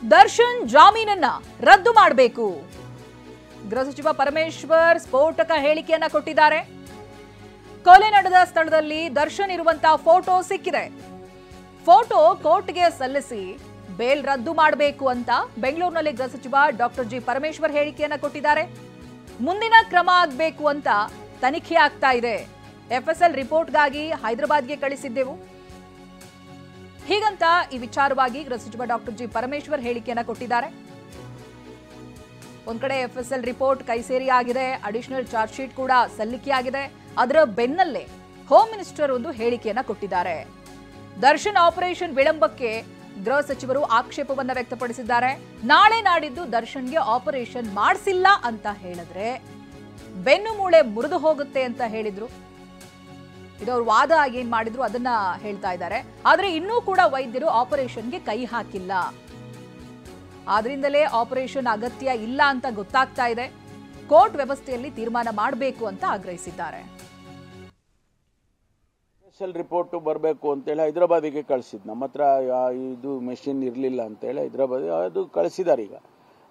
ದರ್ಶನ್ ಜಾಮೀನನ್ನ ರದ್ದು ಮಾಡಬೇಕು. ಗೃಹ ಸಚಿವ ಪರಮೇಶ್ವರ್ ಸ್ಫೋಟಕ ಹೇಳಿಕೆಯನ್ನ ಕೊಟ್ಟಿದ್ದಾರೆ. ಕೊಲೆ ನಡೆದ ಸ್ಥಳದಲ್ಲಿ ದರ್ಶನ್ ಇರುವಂತಹ ಫೋಟೋ ಸಿಕ್ಕಿದೆ. ಫೋಟೋ ಕೋರ್ಟ್ಗೆ ಸಲ್ಲಿಸಿ ಬೇಲ್ ರದ್ದು ಮಾಡಬೇಕು ಅಂತ ಬೆಂಗಳೂರಿನಲ್ಲಿ ಗೃಹ ಸಚಿವ ಡಾಕ್ಟರ್ ಜಿ ಪರಮೇಶ್ವರ್ ಹೇಳಿಕೆಯನ್ನ ಕೊಟ್ಟಿದ್ದಾರೆ. ಮುಂದಿನ ಕ್ರಮ ಆಗಬೇಕು ಅಂತ ತನಿಖೆ ಆಗ್ತಾ ಇದೆ. ಎಫ್ಎಸ್ಎಲ್ ರಿಪೋರ್ಟ್ಗಾಗಿ ಹೈದರಾಬಾದ್ಗೆ ಕಳಿಸಿದ್ದೆವು. ಹೀಗಂತ ಈ ವಿಚಾರವಾಗಿ ಗೃಹ ಸಚಿವ ಡಾಕ್ಟರ್ ಜಿ ಪರಮೇಶ್ವರ್ ಹೇಳಿಕೆಯನ್ನ ಕೊಟ್ಟಿದ್ದಾರೆ. ಒಂದ್ ಕಡೆ ಎಫ್ಎಸ್ಎಲ್ ರಿಪೋರ್ಟ್ ಕೈ ಸೇರಿ ಆಗಿದೆ, ಅಡಿಷನಲ್ ಚಾರ್ಜ್ ಶೀಟ್ ಕೂಡ ಸಲ್ಲಿಕೆಯಾಗಿದೆ. ಅದರ ಬೆನ್ನಲ್ಲೇ ಹೋಮ್ ಮಿನಿಸ್ಟರ್ ಒಂದು ಹೇಳಿಕೆಯನ್ನ ಕೊಟ್ಟಿದ್ದಾರೆ. ದರ್ಶನ್ ಆಪರೇಷನ್ ವಿಳಂಬಕ್ಕೆ ಗೃಹ ಸಚಿವರು ಆಕ್ಷೇಪವನ್ನ ವ್ಯಕ್ತಪಡಿಸಿದ್ದಾರೆ. ನಾಳೆ ನಾಡಿದ್ದು ದರ್ಶನ್ಗೆ ಆಪರೇಷನ್ ಮಾಡಿಸಿಲ್ಲ ಅಂತ ಹೇಳಿದ್ರೆ ಬೆನ್ನು ಮೂಳೆ ಮುರಿದು ಹೋಗುತ್ತೆ ಅಂತ ಹೇಳಿದ್ರು. ಇದವ್ರ ವಾದ ಏನ್ ಮಾಡಿದ್ರು ಅದನ್ನ ಹೇಳ್ತಾ ಇದ್ದಾರೆ. ಆದ್ರೆ ಇನ್ನೂ ಕೂಡ ವೈದ್ಯರು ಆಪರೇಷನ್ಗೆ ಕೈ ಹಾಕಿಲ್ಲ. ಆದ್ರಿಂದಲೇ ಆಪರೇಷನ್ ಅಗತ್ಯ ಇಲ್ಲ ಅಂತ ಗೊತ್ತಾಗ್ತಾ ಇದೆ. ಕೋರ್ಟ್ ವ್ಯವಸ್ಥೆಯಲ್ಲಿ ತೀರ್ಮಾನ ಮಾಡಬೇಕು ಅಂತ ಆಗ್ರಹಿಸಿದ್ದಾರೆ. ಎಫ್ಎಸ್ಎಲ್ ರಿಪೋರ್ಟ್ ಬರಬೇಕು ಅಂತೇಳಿ ಹೈದರಾಬಾದಿಗೆ ಕಳಿಸಿದ್. ನಮ್ಮ ಹತ್ರ ಇದು ಮೆಷಿನ್ ಇರಲಿಲ್ಲ ಅಂತೇಳಿ ಹೈದರಾಬಾದ್ ಅದು ಕಳಿಸಿದ್ದಾರೆ. ಈಗ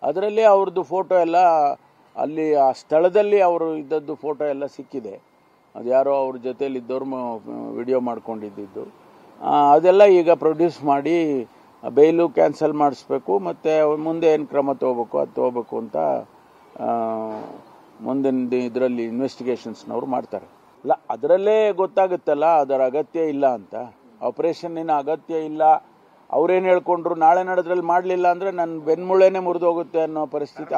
ಅದರಲ್ಲಿ ಅವ್ರದ್ದು ಫೋಟೋ ಎಲ್ಲ ಅಲ್ಲಿ ಆ ಸ್ಥಳದಲ್ಲಿ ಅವರು ಇದ್ದದ್ದು ಫೋಟೋ ಎಲ್ಲ ಸಿಕ್ಕಿದೆ. ಅದು ಯಾರೋ ಅವ್ರ ಜೊತೆಯಲ್ಲಿ ಇದ್ದವ್ರು ವಿಡಿಯೋ ಮಾಡ್ಕೊಂಡಿದ್ದು ಅದೆಲ್ಲ ಈಗ ಪ್ರೊಡ್ಯೂಸ್ ಮಾಡಿ ಬೇಲು ಕ್ಯಾನ್ಸಲ್ ಮಾಡಿಸ್ಬೇಕು, ಮತ್ತು ಮುಂದೆ ಏನು ಕ್ರಮ ತಗೋಬೇಕು ಅದು ತಗೋಬೇಕು ಅಂತ ಮುಂದಿನ ಇದರಲ್ಲಿ ಇನ್ವೆಸ್ಟಿಗೇಷನ್ಸ್ನವ್ರು ಮಾಡ್ತಾರೆ. ಇಲ್ಲ ಅದರಲ್ಲೇ ಗೊತ್ತಾಗುತ್ತಲ್ಲ ಅದರ ಅಗತ್ಯ ಇಲ್ಲ ಅಂತ. ಆಪರೇಷನ್ನಿನ ಅಗತ್ಯ ಇಲ್ಲ ಅವ್ರೇನು ಹೇಳ್ಕೊಂಡ್ರು ನಾಳೆ ನಡೆದ್ರಲ್ಲಿ ಮಾಡಲಿಲ್ಲ ಅಂದರೆ ನನ್ನ ಬೆನ್ಮೂಳೆನೇ ಮುರಿದೋಗುತ್ತೆ ಅನ್ನೋ ಪರಿಸ್ಥಿತಿ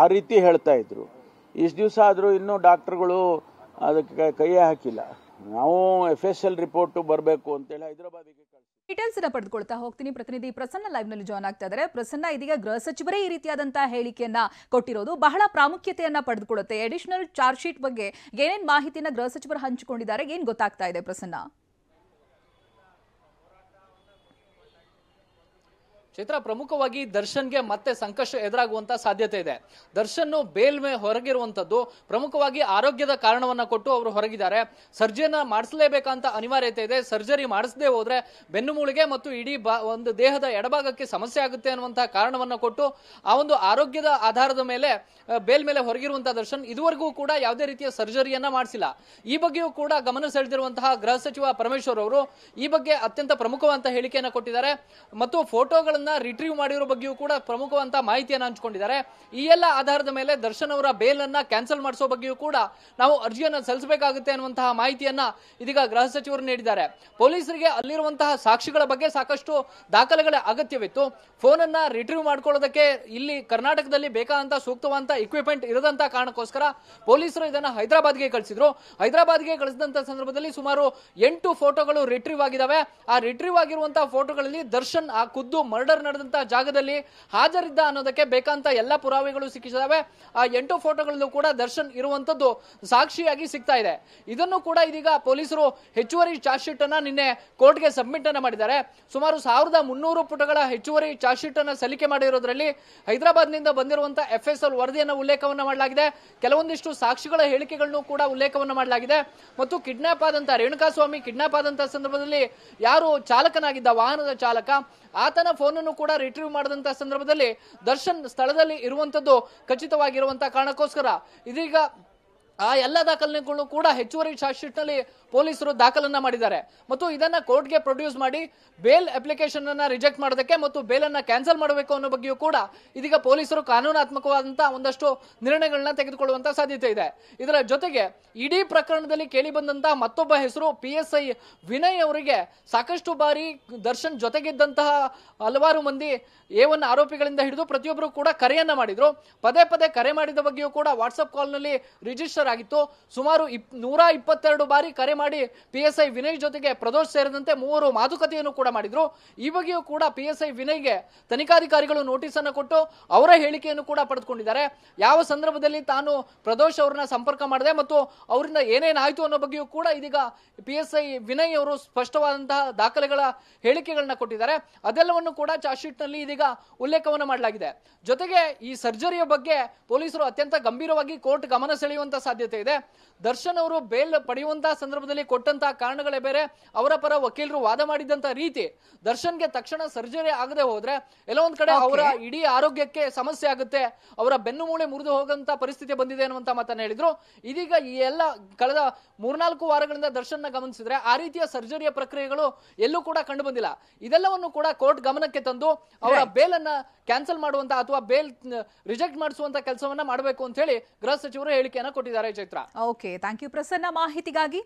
ಆ ರೀತಿ ಹೇಳ್ತಾ ಇದ್ರು. ಇಷ್ಟು ದಿವಸ ಆದರೂ ಇನ್ನೂ ಡಾಕ್ಟರ್ಗಳು ಅದಕ್ಕೆ ಕೈಯೇ ಹಾಕಿಲ್ಲ. ನಾವು ಎಫ್ಎಸ್ಎಲ್ ರಿಪೋರ್ಟ್ ಬರಬೇಕು ಅಂತೇಳಿ ಹೈದರಾಬಾದಿಗೆ ಡೀಟೇಲ್ಸ್ ಅನ್ನ ಪಡೆದುಕೊಳ್ತಾ ಹೋಗ್ತೀನಿ. ಪ್ರತಿನಿಧಿ ಪ್ರಸನ್ನ ಲೈವ್ ನಲ್ಲಿ ಜಾಯ್ನ್ ಆಗ್ತಾ ಇದ್ದಾರೆ. ಪ್ರಸನ್ನ, ಇದೀಗ ಗೃಹ ಸಚಿವರೇ ಈ ರೀತಿಯಾದಂತಹ ಹೇಳಿಕೆಯನ್ನ ಕೊಟ್ಟಿರೋದು ಬಹಳ ಪ್ರಾಮುಖ್ಯತೆಯನ್ನ ಪಡೆದುಕೊಳ್ಳುತ್ತೆ. ಅಡಿಷನಲ್ ಚಾರ್ಜ್ ಶೀಟ್ ಬಗ್ಗೆ ಏನೇನ್ ಮಾಹಿತಿಯನ್ನ ಗೃಹ ಸಚಿವರು ಹಂಚಿಕೊಂಡಿದ್ದಾರೆ, ಏನ್ ಗೊತ್ತಾಗ್ತಾ ಇದೆ ಪ್ರಸನ್ನ? ಚೈತ್ರ, ಪ್ರಮುಖವಾಗಿ ದರ್ಶನ್ಗೆ ಮತ್ತೆ ಸಂಕಷ್ಟ ಎದುರಾಗುವಂತ ಸಾಧ್ಯತೆ ಇದೆ. ದರ್ಶನ್ ಬೇಲ್ ಮೇಲೆ ಹೊರಗಿರುವಂತದ್ದು ಪ್ರಮುಖವಾಗಿ ಆರೋಗ್ಯದ ಕಾರಣವನ್ನ ಕೊಟ್ಟು ಅವರು ಹೊರಗಿದ್ದಾರೆ. ಸರ್ಜರಿನ ಮಾಡಿಸಲೇಬೇಕಂತ ಅನಿವಾರ್ಯತೆ ಇದೆ. ಸರ್ಜರಿ ಮಾಡಿಸದೇ ಹೋದ್ರೆ ಬೆನ್ನು ಮೂಳೆಗೆ ಮತ್ತು ಇಡೀ ಒಂದು ದೇಹದ ಎಡಭಾಗಕ್ಕೆ ಸಮಸ್ಯೆ ಆಗುತ್ತೆ ಅನ್ನುವಂತಹ ಕಾರಣವನ್ನ ಕೊಟ್ಟು ಆ ಒಂದು ಆರೋಗ್ಯದ ಆಧಾರದ ಮೇಲೆ ಬೇಲ್ ಮೇಲೆ ಹೊರಗಿರುವಂತಹ ದರ್ಶನ್ ಇದುವರೆಗೂ ಕೂಡ ಯಾವುದೇ ರೀತಿಯ ಸರ್ಜರಿಯನ್ನ ಮಾಡಿಸಿಲ್ಲ. ಈ ಬಗ್ಗೆಯೂ ಕೂಡ ಗಮನ ಸೆಳೆದಿರುವಂತಹ ಗೃಹ ಸಚಿವ ಪರಮೇಶ್ವರ್ ಅವರು ಈ ಬಗ್ಗೆ ಅತ್ಯಂತ ಪ್ರಮುಖವಾದ ಹೇಳಿಕೆಯನ್ನು ಕೊಟ್ಟಿದ್ದಾರೆ. ಮತ್ತು ಫೋಟೋಗಳನ್ನ ರಿಟ್ರೀವ್ ಮಾಡಿರೋ ಬಗ್ಗೆಯೂ ಕೂಡ ಪ್ರಮುಖವಂತ ಮಾಹಿತಿಯನ್ನು ಹಂಚಿಕೊಂಡಿದ್ದಾರೆ. ಈ ಎಲ್ಲ ಆಧಾರದ ಮೇಲೆ ದರ್ಶನ್ ಅವರ ಬೇಲ್ ಅನ್ನ ಕ್ಯಾನ್ಸಲ್ ಮಾಡಿಸೋ ಬಗ್ಗೆಯೂ ಕೂಡ ನಾವು ಅರ್ಜಿಯನ್ನು ಸಲ್ಲಿಸಬೇಕಾಗುತ್ತೆ ಅನ್ನುವಂತಹ ಮಾಹಿತಿಯನ್ನ ಇದೀಗ ಗೃಹ ಸಚಿವರು ನೀಡಿದ್ದಾರೆ. ಪೊಲೀಸರಿಗೆ ಅಲ್ಲಿರುವಂತಹ ಸಾಕ್ಷಿಗಳ ಬಗ್ಗೆ ಸಾಕಷ್ಟು ದಾಖಲೆಗಳ ಅಗತ್ಯವಿತ್ತು. ಫೋನ್ ಅನ್ನ ರಿಟ್ರೀವ್ ಮಾಡ್ಕೊಳ್ಳೋದಕ್ಕೆ ಇಲ್ಲಿ ಕರ್ನಾಟಕದಲ್ಲಿ ಬೇಕಾದಂತ ಸೂಕ್ತವಾದಂತ ಇಕ್ವಿಪ್ಮೆಂಟ್ ಇರದಂತ ಕಾರಣಕ್ಕೋಸ್ಕರ ಪೊಲೀಸರು ಇದನ್ನ ಹೈದರಾಬಾದ್ಗೆ ಕಳಿಸಿದ್ರು. ಹೈದರಾಬಾದ್ಗೆ ಕಳಿಸಿದಂತ ಸಂದರ್ಭದಲ್ಲಿ ಸುಮಾರು 8 ಫೋಟೋಗಳು ರಿಟ್ರೀವ್ ಆಗಿದ್ದಾವೆ. ಆ ರಿಟ್ರೀವ್ ಆಗಿರುವಂತಹ ಫೋಟೋಗಳಲ್ಲಿ ದರ್ಶನ್ ಆ ಖುದ್ದು ಮರ್ಡರ್ ನಡೆದಂತಹ ಜಾಗದಲ್ಲಿ ಹಾಜರಿದ್ದ ಅನ್ನೋದಕ್ಕೆ ಬೇಕಂತ ಎಲ್ಲ ಪುರಾವೆಗಳು ಸಿಕ್ಕಿದ್ದಾವೆ. ಆ 8 ಫೋಟೋಗಳಲ್ಲೂ ಕೂಡ ದರ್ಶನ್ ಇರುವಂತದ್ದು ಸಾಕ್ಷಿಯಾಗಿ ಸಿಗ್ತಾ ಇದೆ. ಇದನ್ನು ಕೂಡ ಇದೀಗ ಪೊಲೀಸರು ಹೆಚ್ಚುವರಿ ಚಾರ್ಜ್ ಶೀಟ್ ಅನ್ನ ನಿನ್ನೆ ಕೋರ್ಟ್ಗೆ ಸಬ್ಮಿಟ್ ಅನ್ನ ಮಾಡಿದ್ದಾರೆ. ಸುಮಾರು 1300 ಪುಟಗಳ ಹೆಚ್ಚುವರಿ ಚಾರ್ಜ್ ಶೀಟ್ ಅನ್ನ ಸಲ್ಲಿಕೆ ಮಾಡಿರೋದ್ರಲ್ಲಿ ಹೈದರಾಬಾದ್ ನಿಂದ ಬಂದಿರುವಂತಹ ಎಫ್ಎಸ್ಎಲ್ ವರದಿಯನ್ನು ಉಲ್ಲೇಖವನ್ನ ಮಾಡಲಾಗಿದೆ. ಕೆಲವೊಂದಿಷ್ಟು ಸಾಕ್ಷಿಗಳ ಹೇಳಿಕೆಗಳನ್ನು ಕೂಡ ಉಲ್ಲೇಖವನ್ನ ಮಾಡಲಾಗಿದೆ. ಮತ್ತು ಕಿಡ್ನಾಪ್ ಆದಂತ ರೇಣುಕಾಸ್ವಾಮಿ ಕಿಡ್ನಾಪ್ ಆದಂತಹ ಸಂದರ್ಭದಲ್ಲಿ ಯಾರು ಚಾಲಕನಾಗಿದ್ದ ವಾಹನದ ಚಾಲಕ ಆತನ ಫೋನ್ ಅನ್ನು ಕೂಡ ರಿಟ್ರೀವ್ ಮಾಡಿದಂತಹ ಸಂದರ್ಭದಲ್ಲಿ ದರ್ಶನ್ ಸ್ಥಳದಲ್ಲಿ ಇರುವಂತದ್ದು ಖಚಿತವಾಗಿರುವಂತಹ ಕಾರಣಕ್ಕೋಸ್ಕರ ಇದೀಗ ಆ ಎಲ್ಲ ದಾಖಲೆಗಳನ್ನು ಕೂಡ ಹೆಚ್ಚುವರಿ ಚಾರ್ಜ್ ಶೀಟ್ ನಲ್ಲಿ ಪೊಲೀಸರು ದಾಖಲನ್ನ ಮಾಡಿದ್ದಾರೆ. ಮತ್ತು ಇದನ್ನ ಕೋರ್ಟ್ಗೆ ಪ್ರೊಡ್ಯೂಸ್ ಮಾಡಿ ಬೇಲ್ ಅಪ್ಲಿಕೇಶನ್ ಅನ್ನ ರಿಜೆಕ್ಟ್ ಮಾಡೋದಕ್ಕೆ ಮತ್ತು ಬೇಲ್ ಅನ್ನ ಕ್ಯಾನ್ಸಲ್ ಮಾಡಬೇಕು ಅನ್ನೋ ಬಗ್ಗೆಯೂ ಕೂಡ ಇದೀಗ ಪೊಲೀಸರು ಕಾನೂನಾತ್ಮಕವಾದಂತಹ ಒಂದಷ್ಟು ನಿರ್ಣಯಗಳನ್ನ ತೆಗೆದುಕೊಳ್ಳುವಂತ ಸಾಧ್ಯತೆ ಇದೆ. ಇದರ ಜೊತೆಗೆ ಇಡೀ ಪ್ರಕರಣದಲ್ಲಿ ಕೇಳಿ ಬಂದಂತಹ ಮತ್ತೊಬ್ಬ ಹೆಸರು PSI ವಿನಯ್ ಅವರಿಗೆ ಸಾಕಷ್ಟು ಬಾರಿ ದರ್ಶನ್ ಜೊತೆಗಿದ್ದಂತಹ ಹಲವಾರು ಮಂದಿ A1 ಆರೋಪಿಗಳಿಂದ ಹಿಡಿದು ಪ್ರತಿಯೊಬ್ಬರು ಕೂಡ ಕರೆಯನ್ನ ಮಾಡಿದ್ರು. ಪದೇ ಪದೇ ಕರೆ ಮಾಡಿದ ಬಗ್ಗೆಯೂ ಕೂಡ ವಾಟ್ಸ್ಆಪ್ ಕಾಲ್ ನಲ್ಲಿ ರಿಜಿಸ್ಟರ್ ಆಗಿತ್ತು. ಸುಮಾರು 122 ಬಾರಿ ಕರೆ ಮಾಡಿ PSI ವಿನಯ್ ಜೊತೆಗೆ ಪ್ರದೋಷ್ ಸೇರಿದಂತೆ 3 ಮಾತುಕತೆಯನ್ನು ಕೂಡ ಮಾಡಿದ್ರು. ಈ ಬಗ್ಗೆಯೂ ಕೂಡ PSI ವಿನಯ್ಗೆ ತನಿಖಾಧಿಕಾರಿಗಳು ನೋಟಿಸ್ ಅನ್ನು ಕೊಟ್ಟು ಅವರ ಹೇಳಿಕೆಯನ್ನು ಕೂಡ ಪಡೆದುಕೊಂಡಿದ್ದಾರೆ. ಯಾವ ಸಂದರ್ಭದಲ್ಲಿ ತಾನು ಪ್ರದೋಷ್ ಅವರನ್ನ ಸಂಪರ್ಕ ಮಾಡಿದೆ ಮತ್ತು ಅವರಿಂದ ಏನೇನಾಯ್ತು ಅನ್ನೋ ಬಗ್ಗೆಯೂ ಕೂಡ ಇದೀಗ PSI ವಿನಯ್ ಅವರು ಸ್ಪಷ್ಟವಾದಂತಹ ದಾಖಲೆಗಳ ಹೇಳಿಕೆಗಳನ್ನ ಕೊಟ್ಟಿದ್ದಾರೆ. ಅದೆಲ್ಲವನ್ನು ಕೂಡ ಚಾರ್ಜ್ ಶೀಟ್ ನಲ್ಲಿ ಇದೀಗ ಉಲ್ಲೇಖವನ್ನು ಮಾಡಲಾಗಿದೆ. ಜೊತೆಗೆ ಈ ಸರ್ಜರಿಯ ಬಗ್ಗೆ ಪೊಲೀಸರು ಅತ್ಯಂತ ಗಂಭೀರವಾಗಿ ಕೋರ್ಟ್ ಗಮನ ಸೆಳೆಯುವಂತ ಸಾಧ್ಯತೆ ಇದೆ. ದರ್ಶನ್ ಅವರು ಬೇಲ್ ಪಡೆಯುವಂತಹ ಸಂದರ್ಭದಲ್ಲಿ ಕೊಟ್ಟಂತಹ ಕಾರಣಗಳೇ ಬೇರೆ, ಅವರ ಪರ ವಕೀಲರು ವಾದ ಮಾಡಿದಂತ ರೀತಿ, ದರ್ಶನ್ಗೆ ತಕ್ಷಣ ಸರ್ಜರಿ ಆಗದೆ ಹೋದ್ರೆ ಎಲ್ಲೋ ಒಂದ್ ಕಡೆ ಅವರ ಇಡೀ ಆರೋಗ್ಯಕ್ಕೆ ಸಮಸ್ಯೆ ಆಗುತ್ತೆ, ಅವರ ಬೆನ್ನು ಮೂಳೆ ಮುರಿದು ಹೋಗಂತ ಪರಿಸ್ಥಿತಿ ಬಂದಿದೆ ಅನ್ನುವಂತ ಮಾತನ್ನ ಹೇಳಿದ್ರು. ಇದೀಗ ಈ ಎಲ್ಲ ಕಳೆದ 3-4 ವಾರಗಳಿಂದ ದರ್ಶನ್ ಗಮನಿಸಿದ್ರೆ ಆ ರೀತಿಯ ಸರ್ಜರಿಯ ಪ್ರಕ್ರಿಯೆಗಳು ಎಲ್ಲೂ ಕೂಡ ಕಂಡು ಬಂದಿಲ್ಲ. ಇದೆಲ್ಲವನ್ನು ಕೂಡ ಕೋರ್ಟ್ ಗಮನಕ್ಕೆ ತಂದು ಅವರ ಬೇಲ್ ಅನ್ನ ಕ್ಯಾನ್ಸಲ್ ಮಾಡುವಂತ ಅಥವಾ ಬೇಲ್ ರಿಜೆಕ್ಟ್ ಮಾಡಿಸುವಂತ ಕೆಲಸವನ್ನ ಮಾಡಬೇಕು ಅಂತ ಹೇಳಿ ಗೃಹ ಸಚಿವರು ಹೇಳಿಕೆಯನ್ನ ಕೊಟ್ಟಿದ್ದಾರೆ. Chaitra, okay, thank you Prasanna ಮಾಹಿತಿಗಾಗಿ.